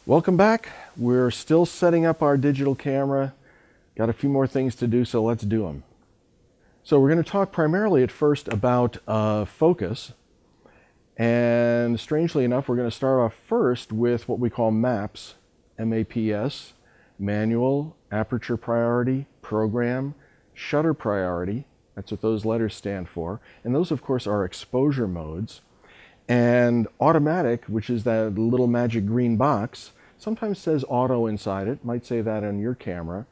Welcome back. We're still setting up our digital camera. Got a few more things to do, so let's do them. So we're going to talk primarily at first about focus. And strangely enough, we're going to start off first with what we call MAPS, M-A-P-S, manual, aperture priority, program, shutter priority. That's what those letters stand for. And those, of course, are exposure modes. And automatic, which is that little magic green box, sometimes says auto inside it. Might say that on your camera,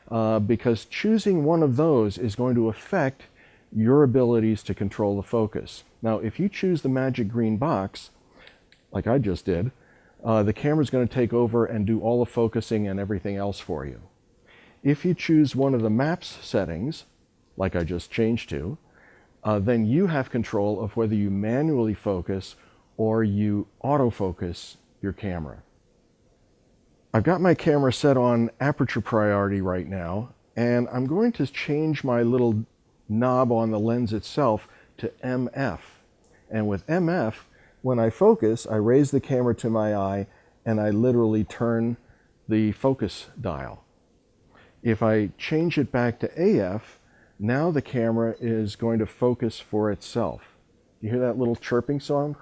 because choosing one of those is going to affect your abilities to control the focus. Now, if you choose the magic green box, like I just did, the camera's going to take over and do all the focusing and everything else for you. If you choose one of the MAPS settings, like I just changed to, then you have control of whether you manually focus or you autofocus your camera. I've got my camera set on aperture priority right now, and I'm going to change my little knob on the lens itself to MF. And with MF, when I focus, I raise the camera to my eye and I literally turn the focus dial. If I change it back to AF, now the camera is going to focus for itself. You hear that little chirping song?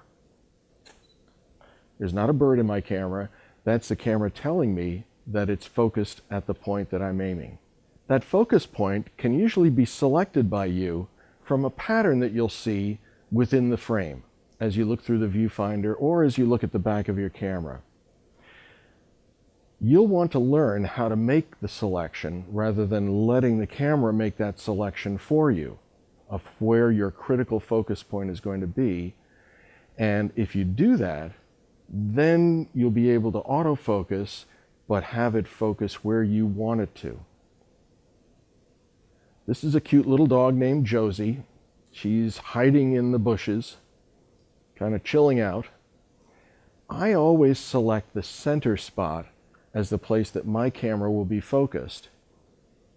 There's not a bird in my camera. That's the camera telling me that it's focused at the point that I'm aiming. That focus point can usually be selected by you from a pattern that you'll see within the frame as you look through the viewfinder or as you look at the back of your camera. You'll want to learn how to make the selection rather than letting the camera make that selection for you of where your critical focus point is going to be. And if you do that, then you'll be able to autofocus, but have it focus where you want it to. This is a cute little dog named Josie. She's hiding in the bushes, kind of chilling out. I always select the center spot as the place that my camera will be focused.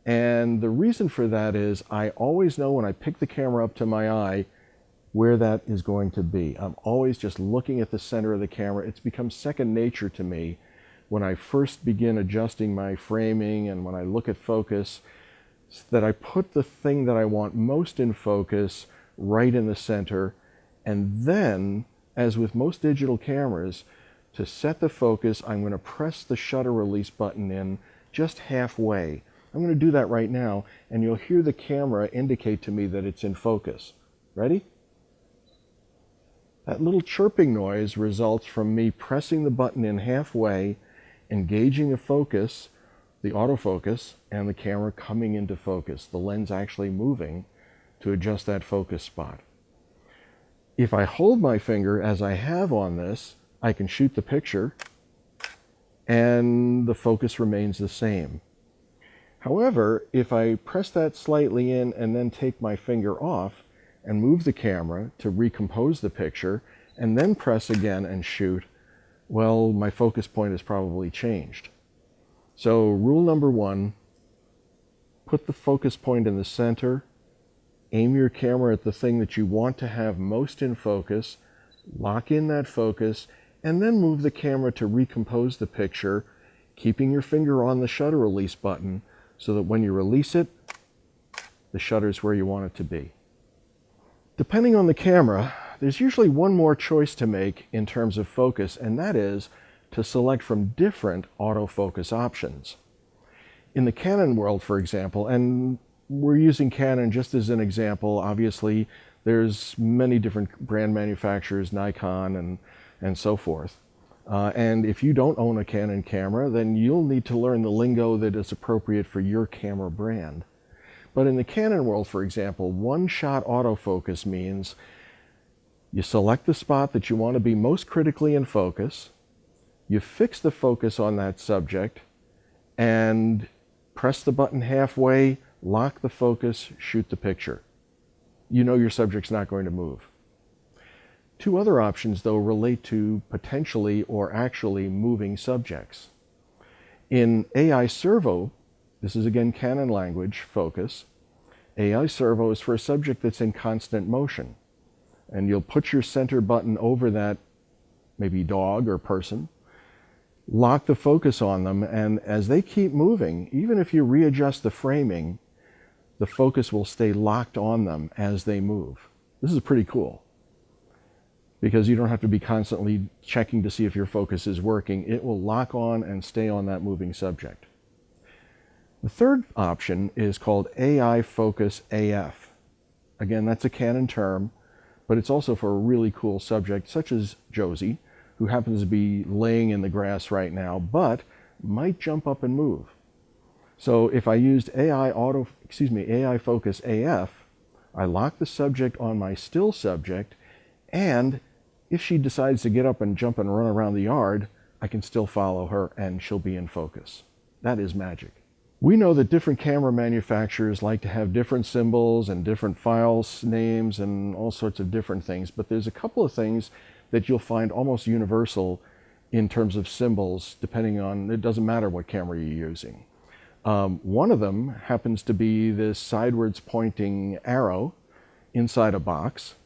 And the reason for that is I always know when I pick the camera up to my eye where that is going to be. I'm always just looking at the center of the camera. It's become second nature to me when I first begin adjusting my framing and when I look at focus, that I put the thing that I want most in focus right in the center. And then, as with most digital cameras, to set the focus, I'm going to press the shutter release button in just halfway. I'm going to do that right now, and you'll hear the camera indicate to me that it's in focus. Ready? That little chirping noise results from me pressing the button in halfway, engaging the focus, the autofocus, and the camera coming into focus, the lens actually moving to adjust that focus spot. If I hold my finger, as I have on this, I can shoot the picture and the focus remains the same. However, if I press that slightly in and then take my finger off and move the camera to recompose the picture and then press again and shoot, well, my focus point has probably changed. So rule number one, put the focus point in the center, aim your camera at the thing that you want to have most in focus, lock in that focus, and then move the camera to recompose the picture, keeping your finger on the shutter release button so that when you release it, the shutter's where you want it to be. Depending on the camera, there's usually one more choice to make in terms of focus, and that is to select from different autofocus options. In the Canon world, for example, and we're using Canon just as an example, obviously there's many different brand manufacturers, Nikon and so forth. And if you don't own a Canon camera, then you'll need to learn the lingo that is appropriate for your camera brand. But in the Canon world, for example, one-shot autofocus means you select the spot that you want to be most critically in focus, you fix the focus on that subject, and press the button halfway, lock the focus, shoot the picture. You know your subject's not going to move. Two other options, though, relate to potentially or actually moving subjects. In AI servo, this is again Canon language, focus, AI servo is for a subject that's in constant motion. And you'll put your center button over that maybe dog or person, lock the focus on them, and as they keep moving, even if you readjust the framing, the focus will stay locked on them as they move. This is pretty cool, because you don't have to be constantly checking to see if your focus is working. It will lock on and stay on that moving subject. The third option is called AI Focus AF. Again, that's a Canon term, but it's also for a really cool subject such as Josie, who happens to be laying in the grass right now, but might jump up and move. So if I used AI Focus AF, I lock the subject on my still subject, and if she decides to get up and jump and run around the yard, I can still follow her and she'll be in focus. That is magic. We know that different camera manufacturers like to have different symbols and different file names and all sorts of different things, but there's a couple of things that you'll find almost universal in terms of symbols, depending on, it doesn't matter what camera you're using. One of them happens to be this sidewards pointing arrow inside a box,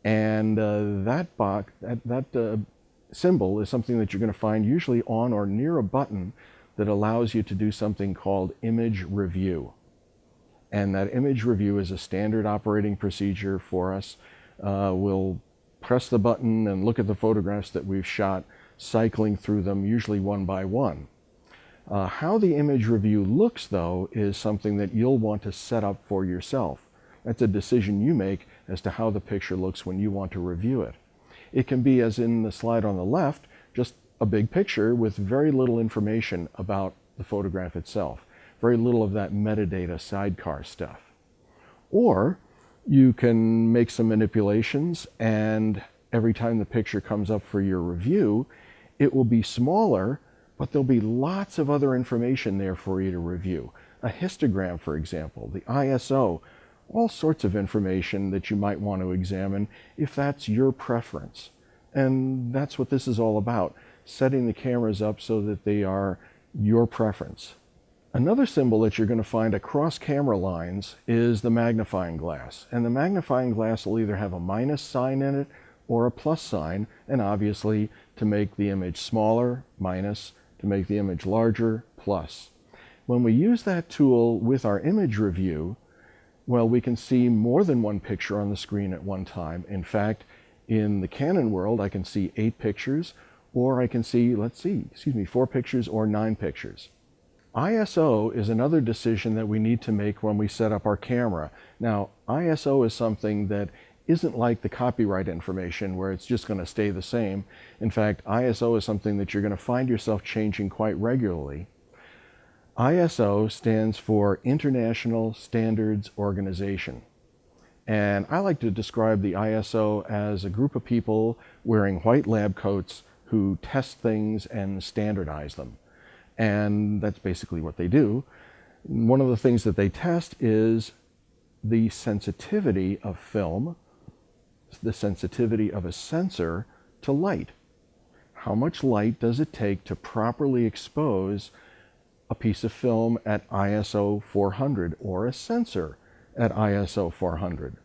and that symbol is something that you're going to find usually on or near a button that allows you to do something called image review. And that image review is a standard operating procedure for us. We'll press the button and look at the photographs that we've shot, cycling through them, usually one by one. How the image review looks, though, is something that you'll want to set up for yourself. That's a decision you make as to how the picture looks when you want to review it. It can be, as in the slide on the left, just a big picture with very little information about the photograph itself, very little of that metadata sidecar stuff. Or you can make some manipulations, and every time the picture comes up for your review, it will be smaller, but there'll be lots of other information there for you to review. A histogram, for example, the ISO, all sorts of information that you might want to examine if that's your preference. And that's what this is all about, setting the cameras up so that they are your preference. Another symbol that you're going to find across camera lines is the magnifying glass. And the magnifying glass will either have a minus sign in it or a plus sign, and obviously to make the image smaller, minus, to make the image larger, plus. When we use that tool with our image review, well, we can see more than one picture on the screen at one time. In fact, in the Canon world, I can see 8 pictures, or I can see, 4 pictures or 9 pictures. ISO is another decision that we need to make when we set up our camera. Now, ISO is something that isn't like the copyright information where it's just going to stay the same. In fact, ISO is something that you're going to find yourself changing quite regularly. ISO stands for International Standards Organization. And I like to describe the ISO as a group of people wearing white lab coats who test things and standardize them. And that's basically what they do. One of the things that they test is the sensitivity of film, the sensitivity of a sensor to light. How much light does it take to properly expose a piece of film at ISO 400 or a sensor at ISO 400?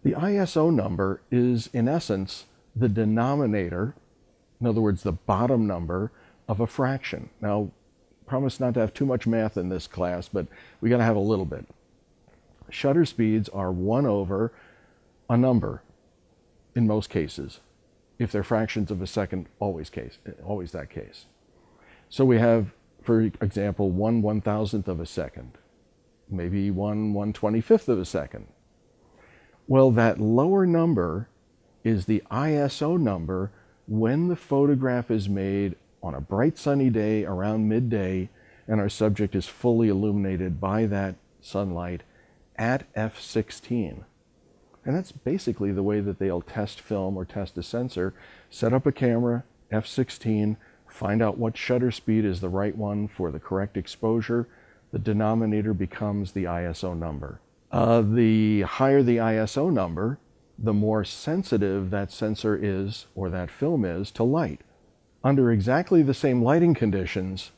The ISO number is, in essence, the denominator, in other words, the bottom number of a fraction. Now, promise not to have too much math in this class, but we got to have a little bit. Shutter speeds are 1 over a number in most cases. If they're fractions of a second, always that case. So we have, for example, 1/1000th of a second, maybe 1/125th of a second. Well, that lower number is the ISO number when the photograph is made on a bright sunny day around midday and our subject is fully illuminated by that sunlight at f/16. And that's basically the way that they'll test film or test a sensor. Set up a camera, f/16, find out what shutter speed is the right one for the correct exposure. The denominator becomes the ISO number. The higher the ISO number, the more sensitive that sensor is, or that film is, to light. Under exactly the same lighting conditions,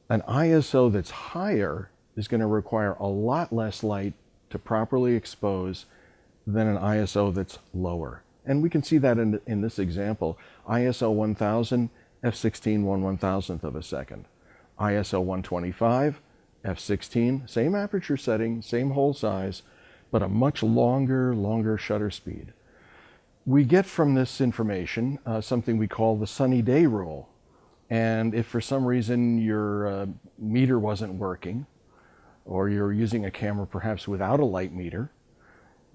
an ISO that's higher is going to require a lot less light to properly expose than an ISO that's lower. And we can see that in this example. ISO 1000, f16 1/1000th of a second. ISO 125, f16, same aperture setting, same hole size, but a much longer shutter speed. We get from this information something we call the sunny day rule. And if for some reason your meter wasn't working, or you're using a camera perhaps without a light meter,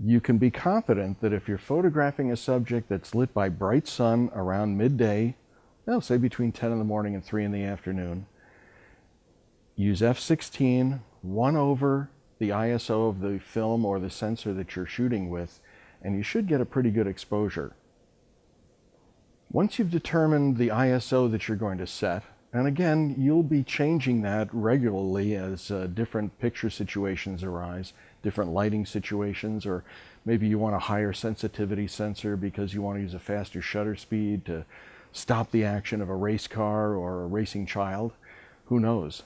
you can be confident that if you're photographing a subject that's lit by bright sun around midday, say between 10 in the morning and 3 in the afternoon, use f16, 1 over the ISO of the film or the sensor that you're shooting with, and you should get a pretty good exposure. Once you've determined the ISO that you're going to set, and again, you'll be changing that regularly as different picture situations arise, different lighting situations, or maybe you want a higher sensitivity sensor because you want to use a faster shutter speed to stop the action of a race car or a racing child. Who knows?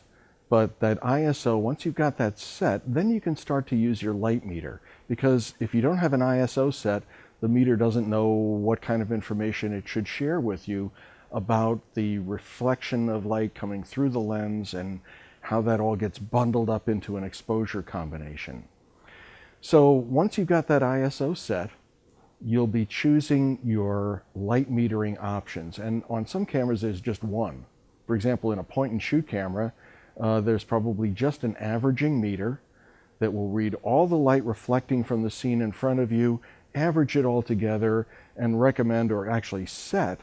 But that ISO, once you've got that set, then you can start to use your light meter. Because if you don't have an ISO set, the meter doesn't know what kind of information it should share with you about the reflection of light coming through the lens and how that all gets bundled up into an exposure combination. So once you've got that ISO set, you'll be choosing your light metering options. And on some cameras, there's just one. For example, in a point and shoot camera, there's probably just an averaging meter that will read all the light reflecting from the scene in front of you, average it all together, and recommend or actually set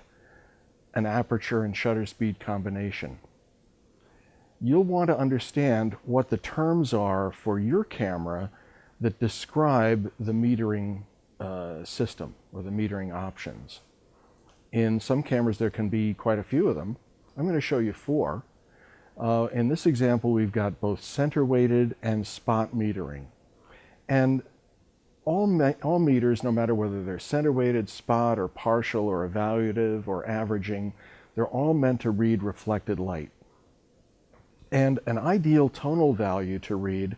an aperture and shutter speed combination. You'll want to understand what the terms are for your camera that describe the metering system or the metering options. In some cameras, there can be quite a few of them. I'm going to show you 4. In this example, we've got both center weighted and spot metering. And all meters, no matter whether they're center weighted, spot, or partial, or evaluative, or averaging, they're all meant to read reflected light. And an ideal tonal value to read,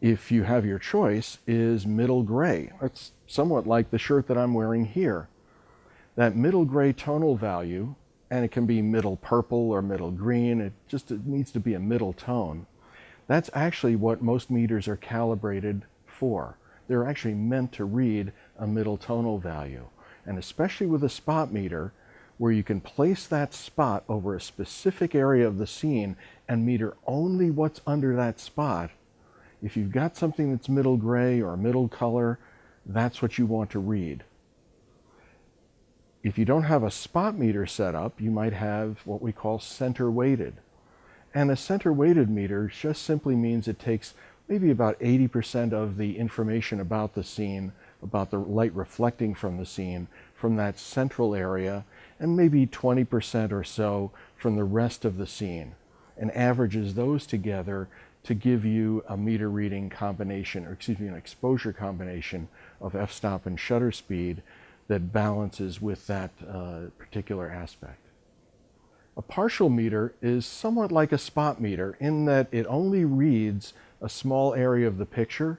if you have your choice, is middle gray. It's somewhat like the shirt that I'm wearing here. That middle gray tonal value, and it can be middle purple or middle green, it needs to be a middle tone. That's actually what most meters are calibrated for. They're actually meant to read a middle tonal value. And especially with a spot meter, where you can place that spot over a specific area of the scene and meter only what's under that spot, if you've got something that's middle gray or middle color, that's what you want to read. If you don't have a spot meter set up, you might have what we call center weighted. And a center weighted meter just simply means it takes maybe about 80% of the information about the scene, about the light reflecting from the scene, from that central area, and maybe 20% or so from the rest of the scene, and averages those together to give you a meter reading combination, or excuse me, an exposure combination of f-stop and shutter speed that balances with that particular aspect. A partial meter is somewhat like a spot meter in that it only reads a small area of the picture,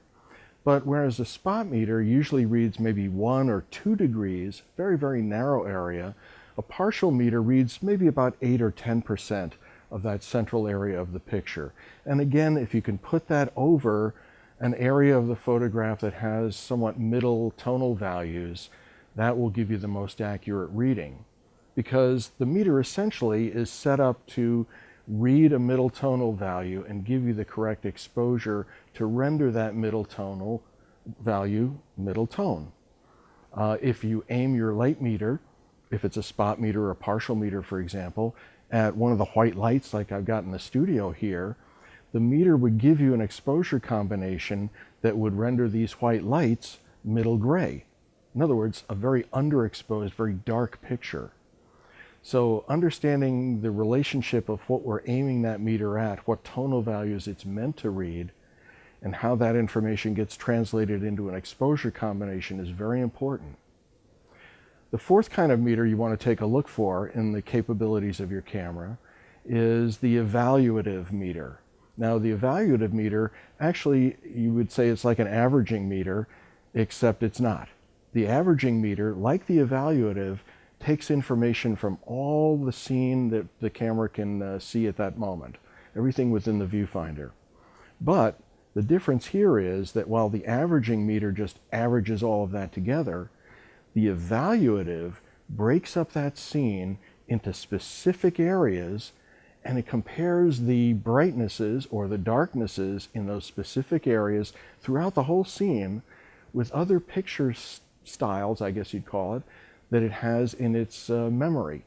but whereas a spot meter usually reads maybe 1 or 2 degrees, very narrow area, a partial meter reads maybe about 8 or 10% of that central area of the picture. And again, if you can put that over an area of the photograph that has somewhat middle tonal values, that will give you the most accurate reading. Because the meter essentially is set up to read a middle tonal value and give you the correct exposure to render that middle tonal value middle tone. If you aim your light meter, if it's a spot meter or a partial meter, for example, at one of the white lights like I've got in the studio here, the meter would give you an exposure combination that would render these white lights middle gray. In other words, a very underexposed, very dark picture. So understanding the relationship of what we're aiming that meter at, what tonal values it's meant to read, and how that information gets translated into an exposure combination is very important. The fourth kind of meter you want to take a look for in the capabilities of your camera is the evaluative meter. Now the evaluative meter, actually you would say it's like an averaging meter, except it's not. The averaging meter, like the evaluative, takes information from all the scene that the camera can see at that moment, everything within the viewfinder. But the difference here is that while the averaging meter just averages all of that together, the evaluative breaks up that scene into specific areas, and it compares the brightnesses or the darknesses in those specific areas throughout the whole scene with other picture styles, I guess you'd call it, that it has in its memory.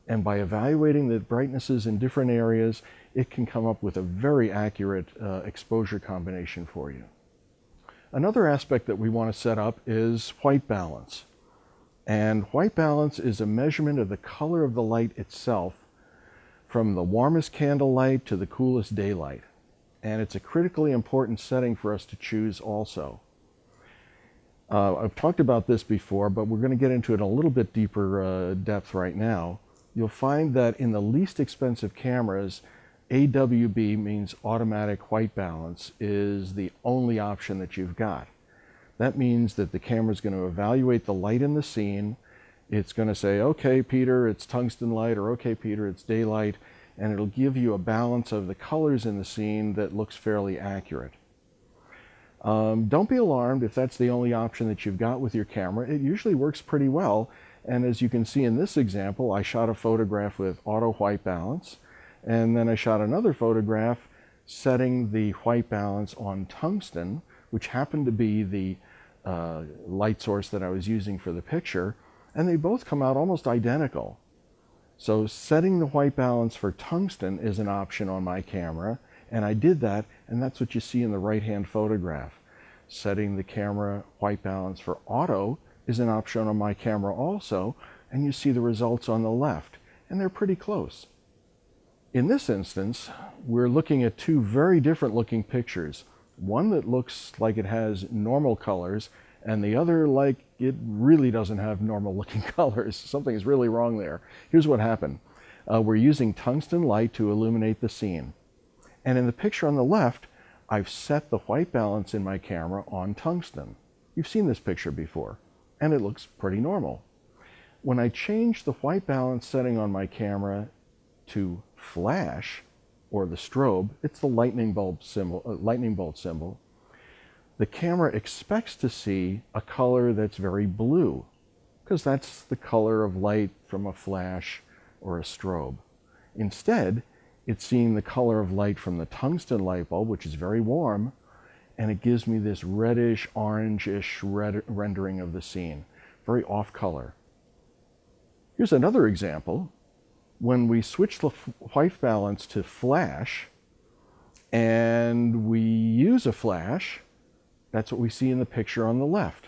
And by evaluating the brightnesses in different areas, it can come up with a very accurate exposure combination for you. Another aspect that we want to set up is white balance. And white balance is a measurement of the color of the light itself from the warmest candlelight to the coolest daylight. And it's a critically important setting for us to choose also. I've talked about this before, but we're going to get into it in a little bit deeper depth right now. You'll find that in the least expensive cameras, AWB means automatic white balance is the only option that you've got. That means that the camera is going to evaluate the light in the scene. It's going to say, okay, Peter, it's tungsten light, or okay, Peter, it's daylight, and it'll give you a balance of the colors in the scene that looks fairly accurate. Don't be alarmed if that's the only option that you've got with your camera. It usually works pretty well, and as you can see in this example, I shot a photograph with auto white balance, and then I shot another photograph setting the white balance on tungsten, which happened to be the light source that I was using for the picture, and they both come out almost identical. So setting the white balance for tungsten is an option on my camera, and I did that, and that's what you see in the right-hand photograph. Setting the camera white balance for auto is an option on my camera also, and you see the results on the left, and they're pretty close. In this instance, we're looking at two very different looking pictures. One that looks like it has normal colors, and the other like it really doesn't have normal looking colors. Something is really wrong there. Here's what happened. We're using tungsten light to illuminate the scene. And in the picture on the left, I've set the white balance in my camera on tungsten. You've seen this picture before, and it looks pretty normal. When I change the white balance setting on my camera to flash, or the strobe, it's the lightning bolt symbol, the camera expects to see a color that's very blue, because that's the color of light from a flash or a strobe. Instead, it's seeing the color of light from the tungsten light bulb, which is very warm, and it gives me this reddish, orangish rendering of the scene. Very off color. Here's another example. When we switch the white balance to flash, and we use a flash, that's what we see in the picture on the left.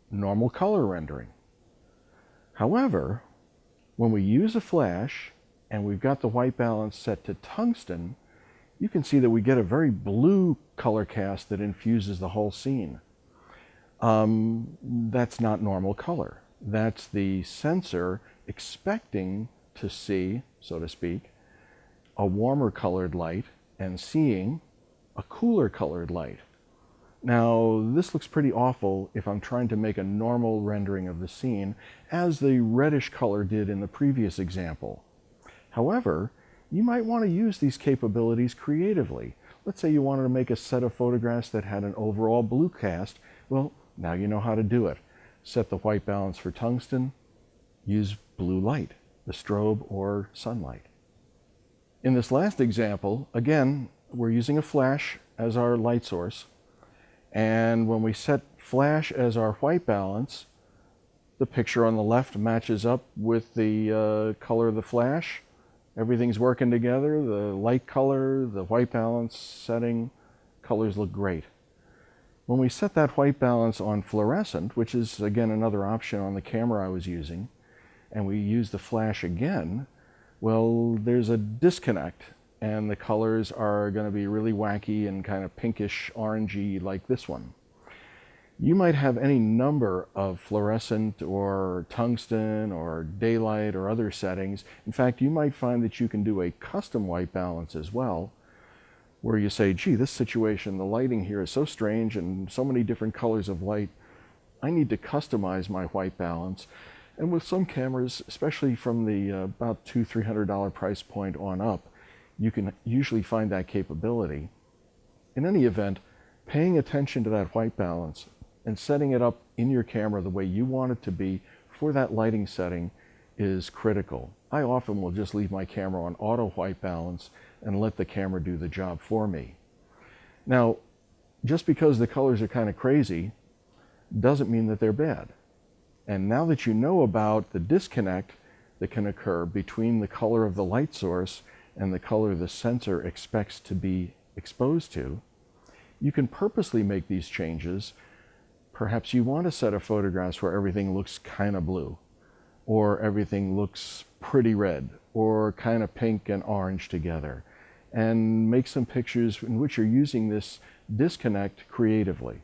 Normal color rendering. However, when we use a flash, and we've got the white balance set to tungsten, you can see that we get a very blue color cast that infuses the whole scene. That's not normal color. That's the sensor expecting to see, so to speak, a warmer colored light and seeing a cooler colored light. Now, this looks pretty awful if I'm trying to make a normal rendering of the scene, as the reddish color did in the previous example. However, you might want to use these capabilities creatively. Let's say you wanted to make a set of photographs that had an overall blue cast. Well, now you know how to do it. Set the white balance for tungsten, use blue light, the strobe or sunlight. In this last example, again, we're using a flash as our light source. And when we set flash as our white balance, the picture on the left matches up with the color of the flash. Everything's working together. The light color, the white balance setting, colors look great. When we set that white balance on fluorescent, which is again another option on the camera I was using, and we use the flash again, well, there's a disconnect, and the colors are going to be really wacky and kind of pinkish orangey like this one. You might have any number of fluorescent or tungsten or daylight or other settings. In fact, you might find that you can do a custom white balance as well. where you say, gee, this situation, the lighting here is so strange and so many different colors of light. I need to customize my white balance. And with some cameras, especially from the about $200–300 price point on up, you can usually find that capability. In any event, paying attention to that white balance and setting it up in your camera the way you want it to be for that lighting setting is critical. I often will just leave my camera on auto white balance and let the camera do the job for me. Now, just because the colors are kind of crazy doesn't mean that they're bad. And now that you know about the disconnect that can occur between the color of the light source and the color the sensor expects to be exposed to, you can purposely make these changes. Perhaps you want a set of photographs where everything looks kind of blue, or everything looks pretty red, or kind of pink and orange together, and make some pictures in which you're using this disconnect creatively.